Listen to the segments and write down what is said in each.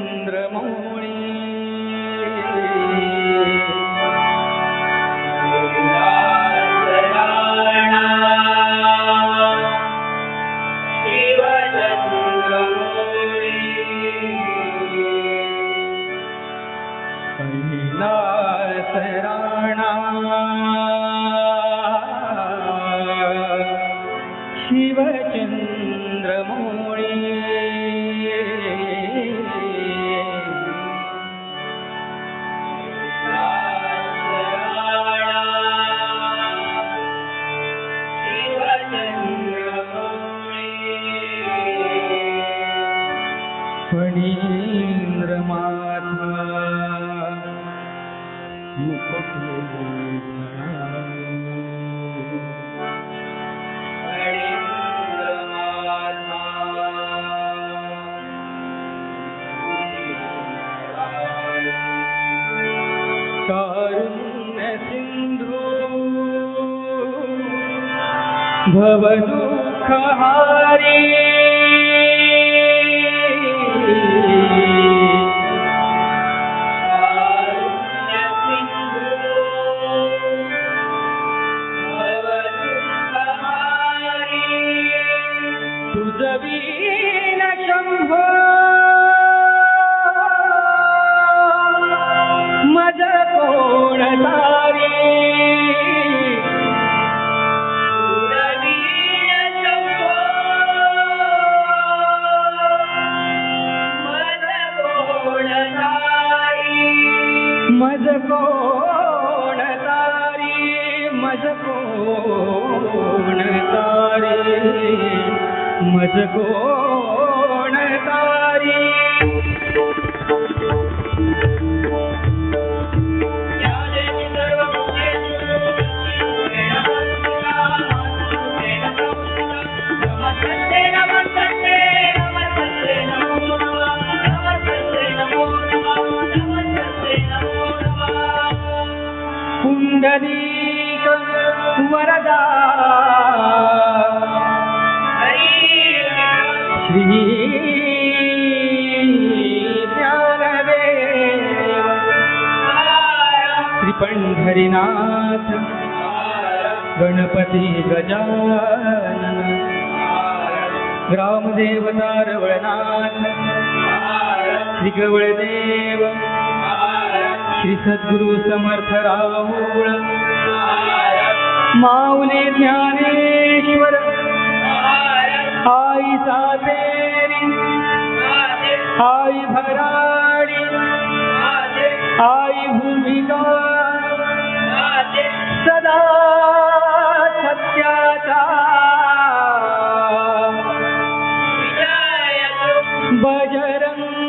शिवचंद्रमौळी कैलास राणा शिवचंद्रमौळी फणींद्र माथा मुकुट कारुण्य सिंधु भवदुःखहारी तुझवीन शंभो मज कोण तारी मज कोण तारी मज कोण तारी मज कोण तारी पुंडलीक वरदा श्री ज्ञानदेव श्री पंढरीनाथ गणपती गजानन ग्रामदेवता रवळनाथ श्री गवळदेव श्री सद्गुरु समर्थ राहुळ माऊली ज्ञानेश्वर आई सातेरी आई भराडी आई भूमिका सदा सत्याचा बजरंग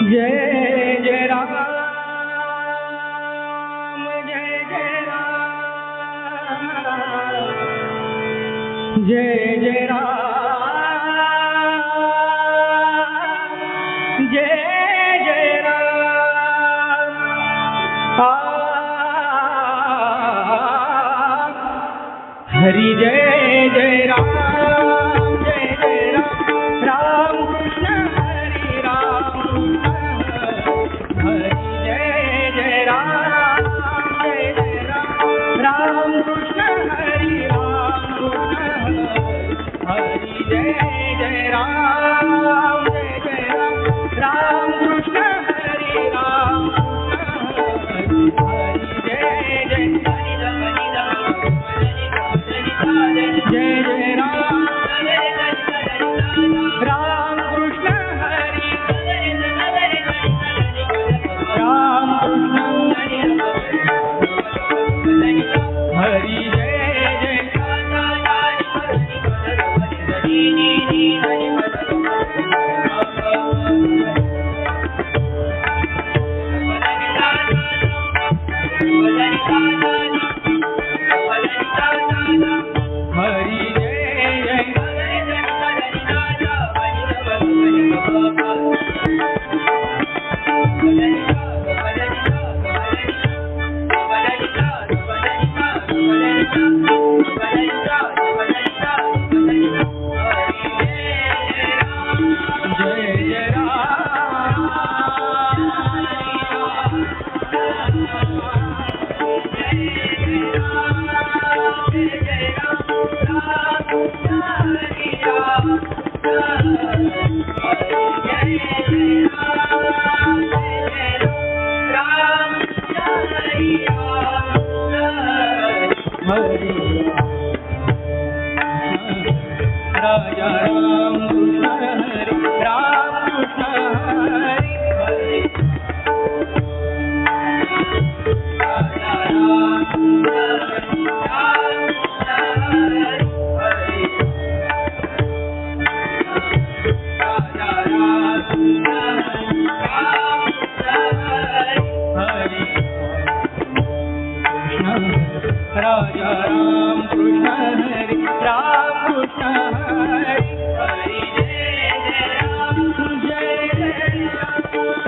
जय जय राम, जय जय राम, जय जय राम, जय जय राम। हरि जय जय राम, जय जय राम, राम कृष्ण हरि राम कृष्ण हरि जय जय राम, जय जय राम, राम कृष्ण हरि राम कृष्ण हरि जय जय राम, जय जय राम, राम कृष्ण हरि राम कृष्ण हरि जय जय जय जय राम, राम कृष्ण हरि राम कृष्ण हरि जय जय हरि जय राजा राम कृष्ण हरि राम कृष्ण हरि राजा राम राजा राम कृष्ण हरि राम कृष्ण हरि हरि जय जय राम, जय जय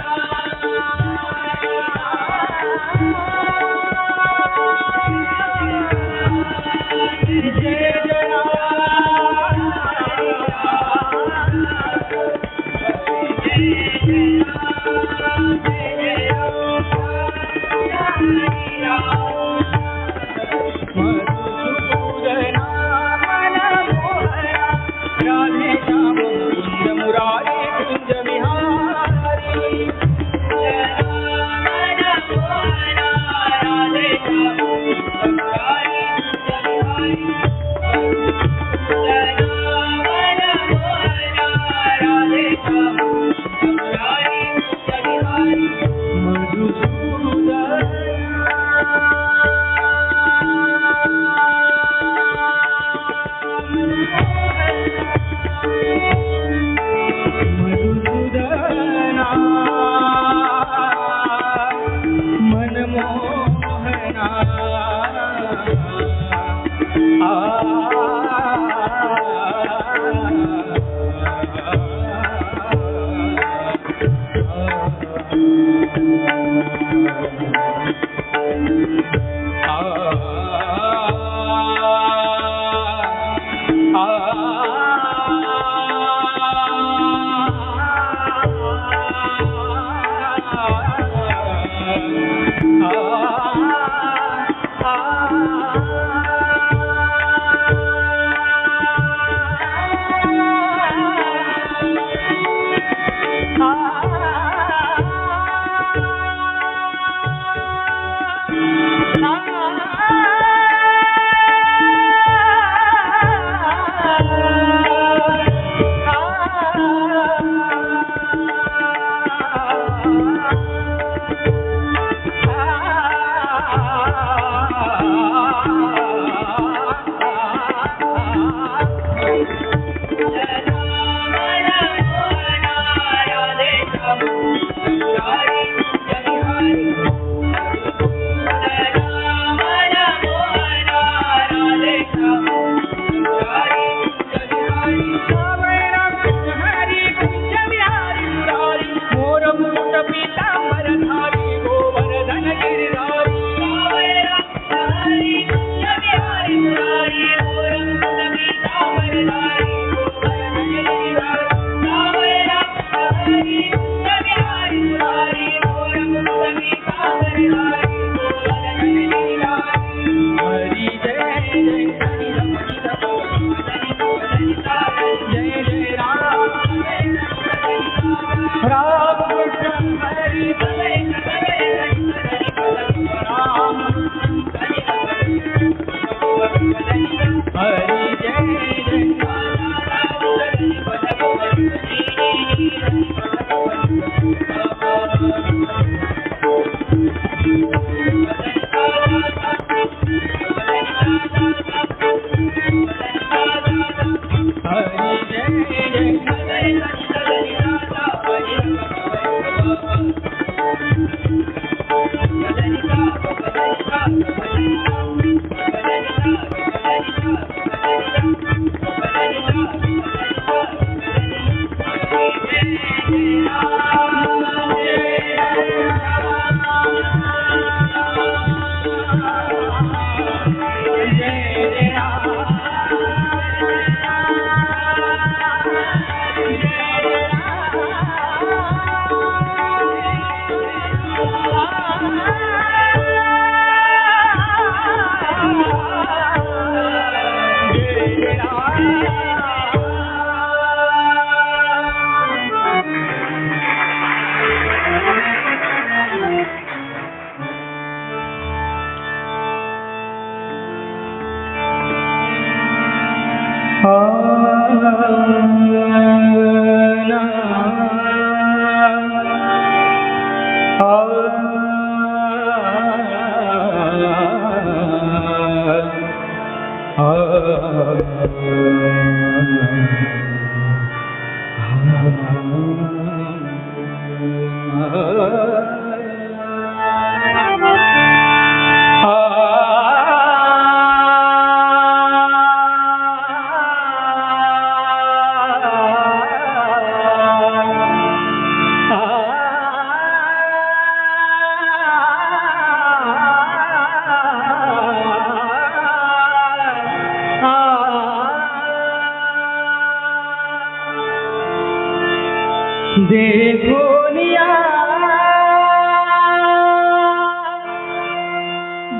देखो निया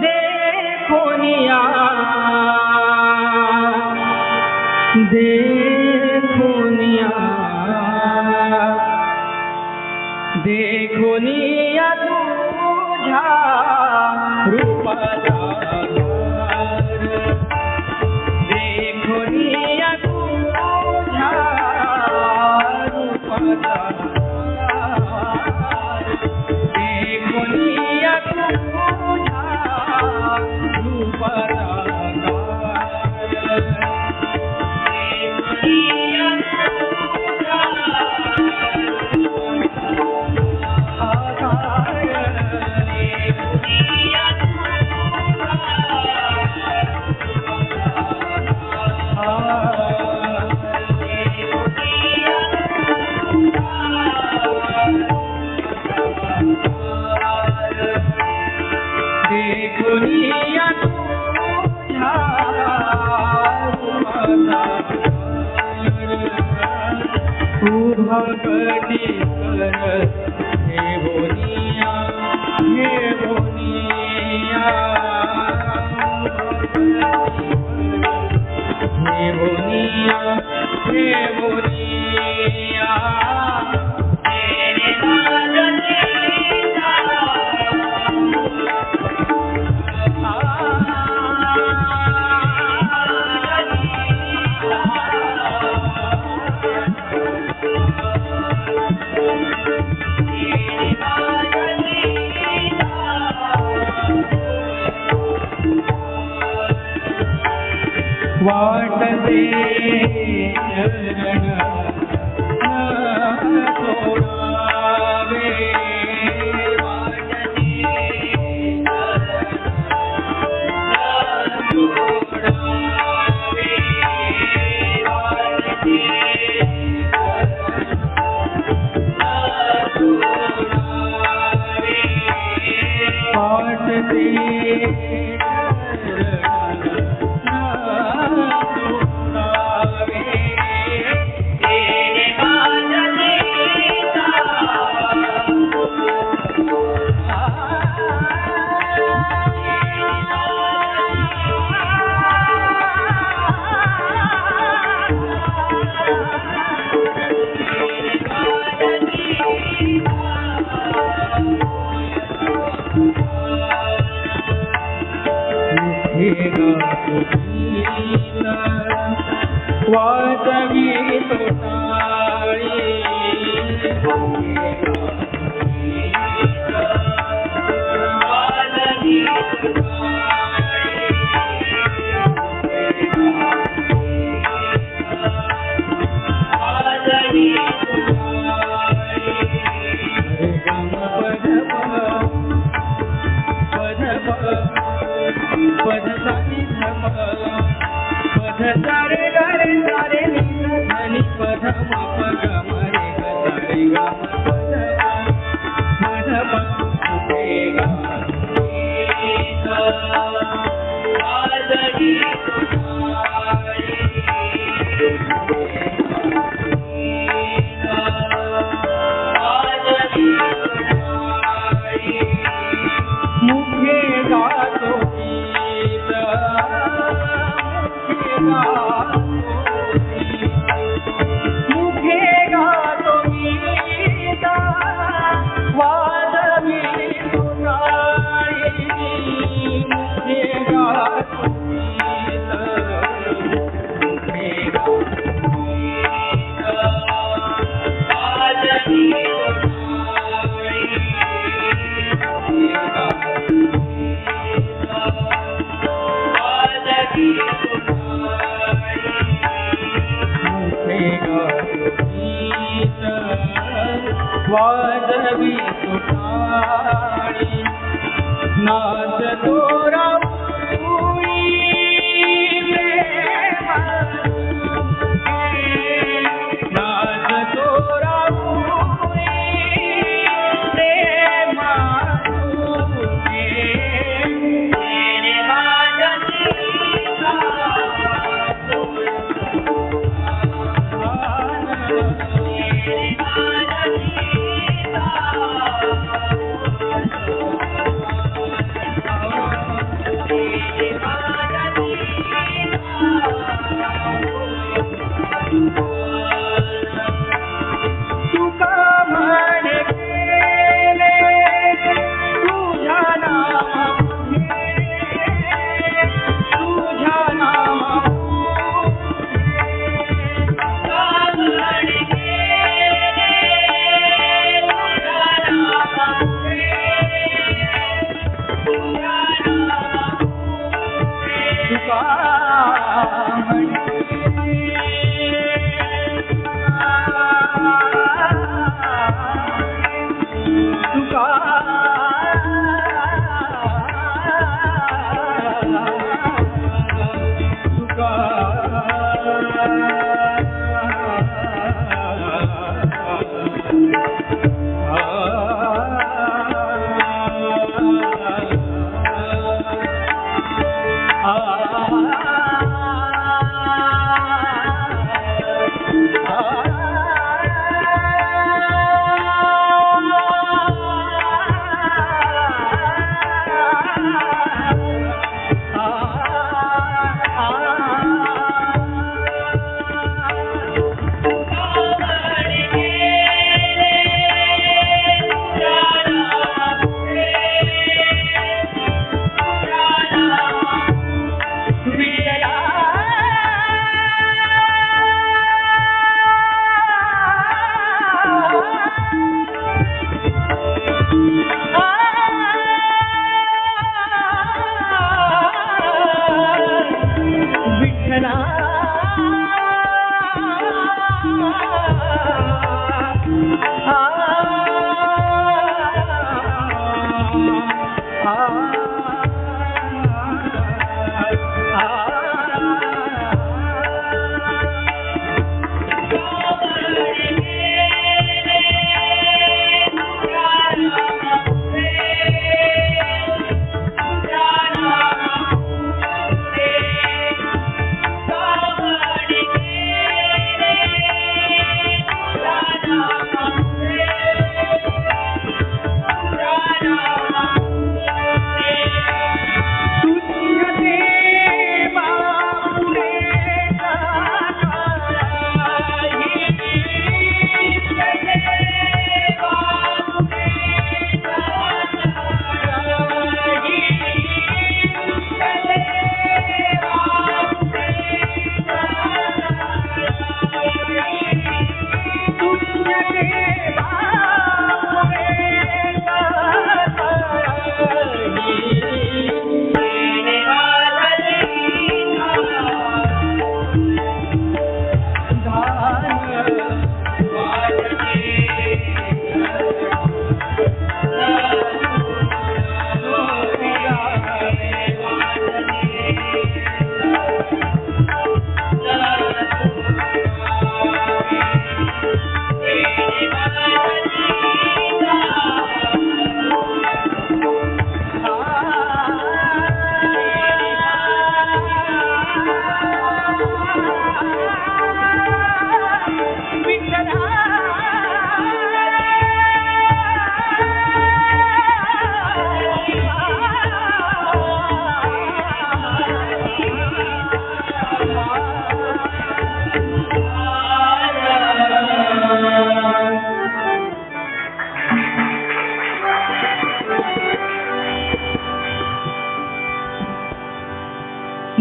देखो निया देखो निया देखो निया तुझा रूपाचा देखो निया तुझा रूपाचा देखो निया तुझा रूपाचा भगती कर हे बोनिया हे बोनिया हे बोनिया हे बोनिया वाट दे चरण न सोडावे वाजवी तोटाळी सारे गारे सारे धनी पध मप गम रे सारे गम पध पधेगा मुखे गातो गीत मुखे गातो गीत वाजवी तुराई मुखे गातो गीत मुखे गातो गीत वाजवी वाजवी तुटाळी नाच तोरा नाच तोरा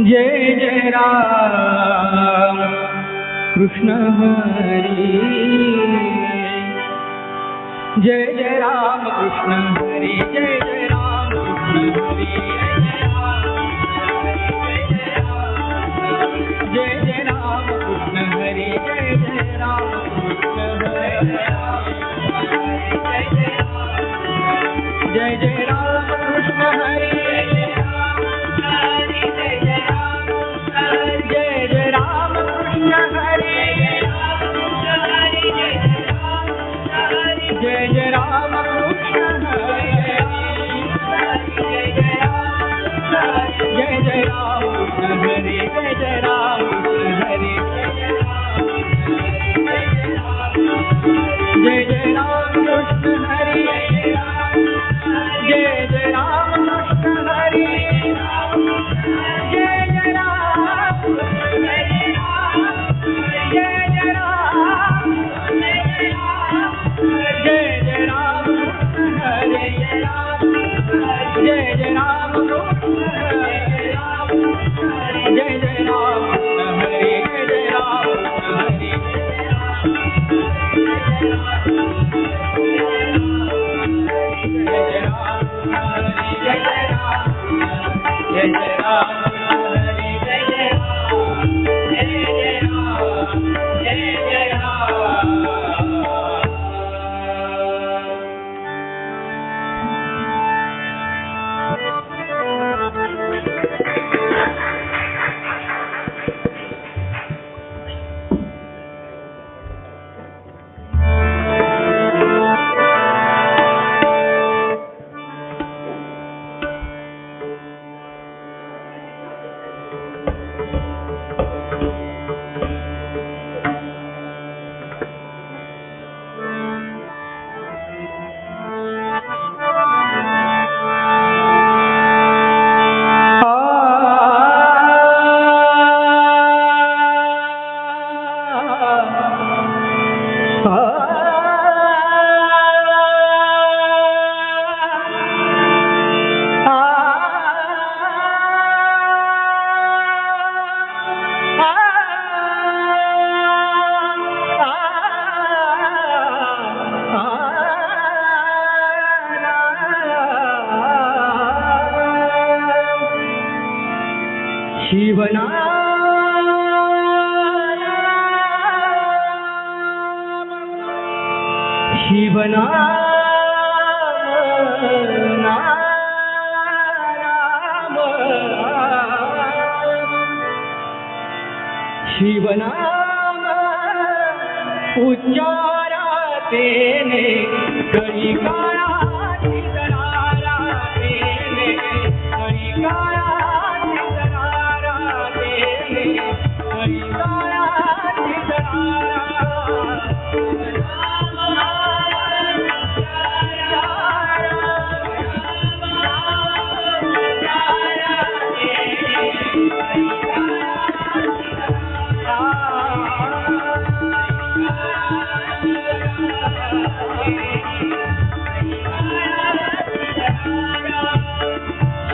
जय जय राम कृष्ण हरी जय जय राम कृष्ण हरी जय जय राम कृष्ण हरी जय जय राम कृष्ण हरी जय जय राम कृष्ण हरी जय जय राम कृष्ण हरी जय जय राम कृष्ण हरी जय जय राम कृष्ण हरी जय जय राम कृष्ण हरी जय जय राम कृष्ण हरी जय जय राम कृष्ण हरी जय जय राम कृष्ण हरी जय जय राम जय जय राम जय जय राम कृष्ण हरे जय जय राम कृष्ण हरे जय जय राम कृष्ण हरे जय जय राम कृष्ण हरे जय राम हरे जय जय राम जय जय राम हरे जय जय राम जय जय राम जय जय राम शिवनाम उच्चारातेने कलिकाळाची दरारातेने कलिकाळाची दरारातेने कलिकाळाची दरारा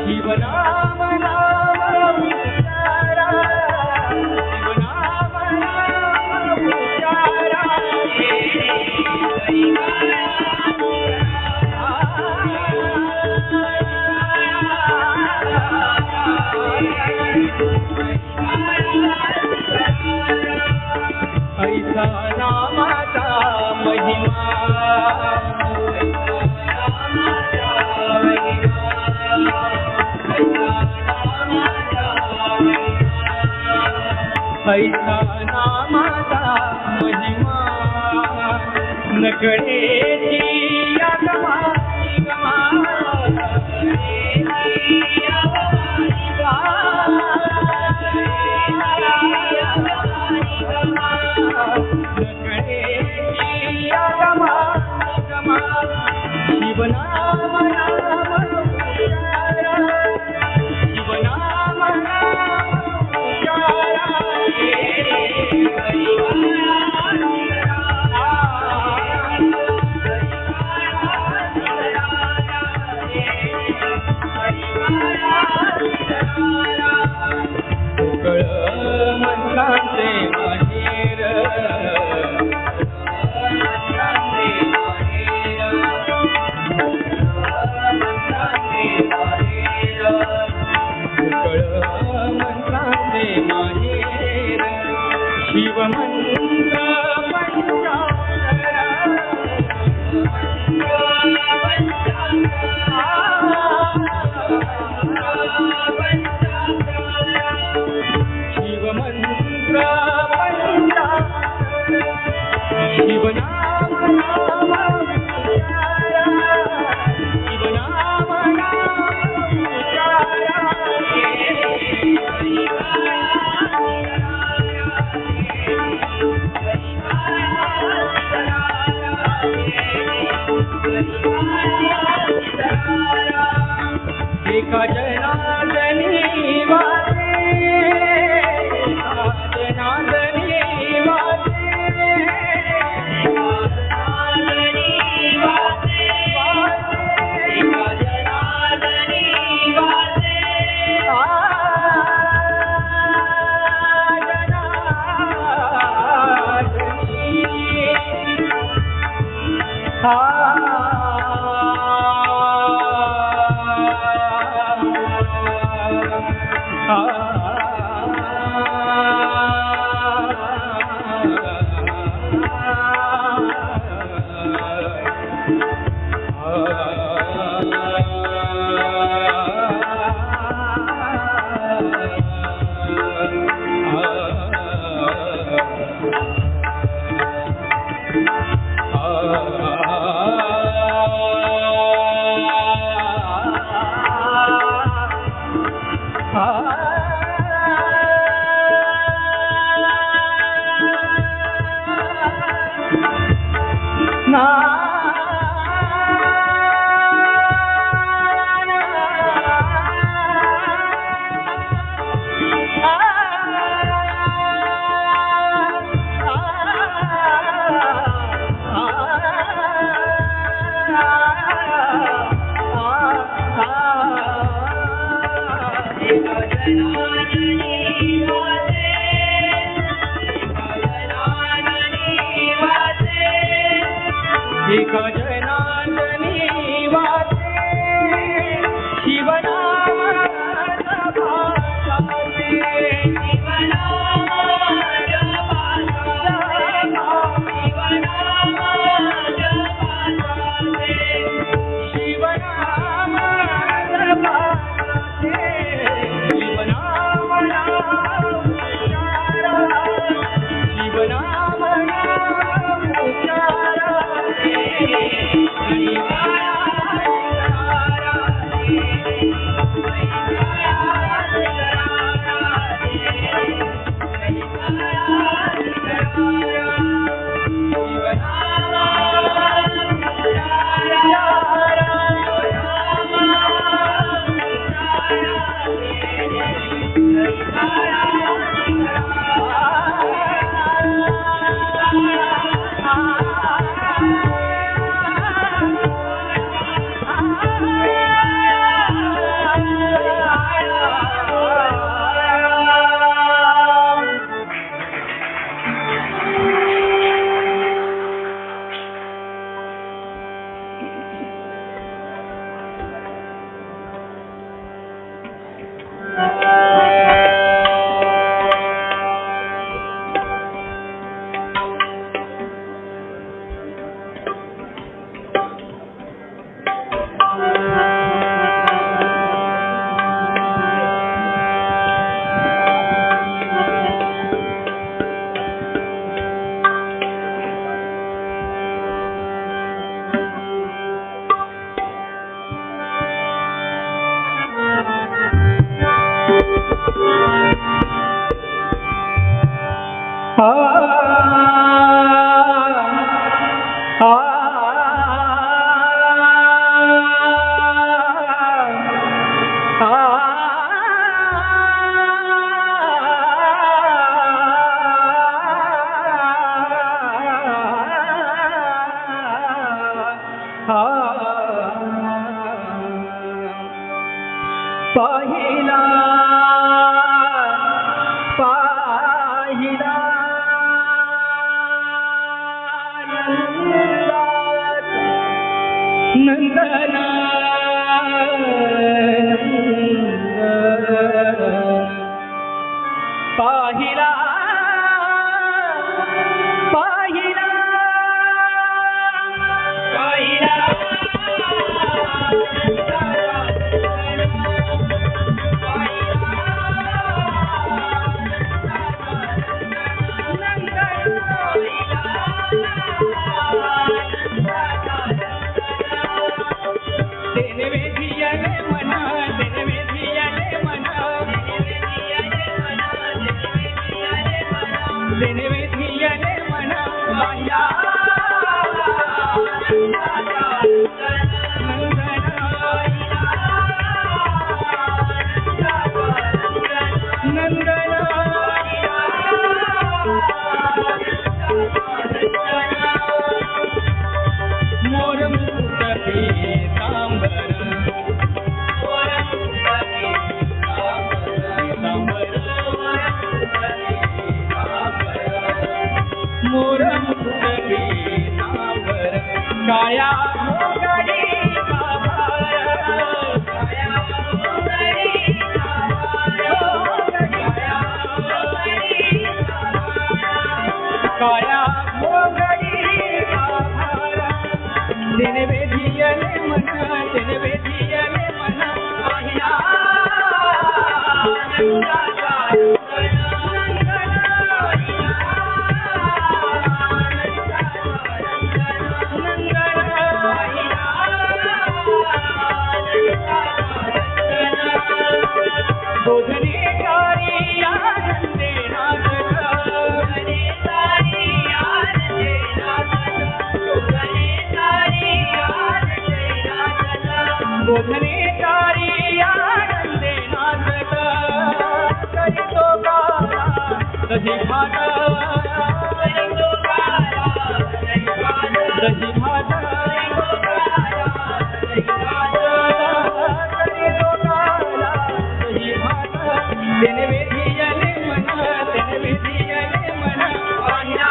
शिवनाम नाम उच्चारा शिवनाम नाम उच्चारा ऐसा नामाचा महिमा ऐसा नामाचा महिमा नकळेची आगमा शिवनाम नाम उच्चारा शिवनाम नाम उच्चारा गजनांदनी वासे गजनांदनी वासे गजनांदनी वासे गजनांदनी वासे गजनांदनी वासे शिवनाम जपासे शिवनाम जपासे शिवनाम जपासे शिवनाम शिवनाम पाहिला पाहिला नंदना पाहिला पाहिला पाहिला मोर मुकुटले नावर काया मोगडी काभार काया मोगडी काभार काया मोगडी काभार तेने वेधियले मन आहिया बोधने कारी आनंदे नाचत करीतो गाला दही भात करीतो गाला दही भात करीतो गाला दही भात तेने वेधियले मन आहिया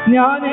ज्ञान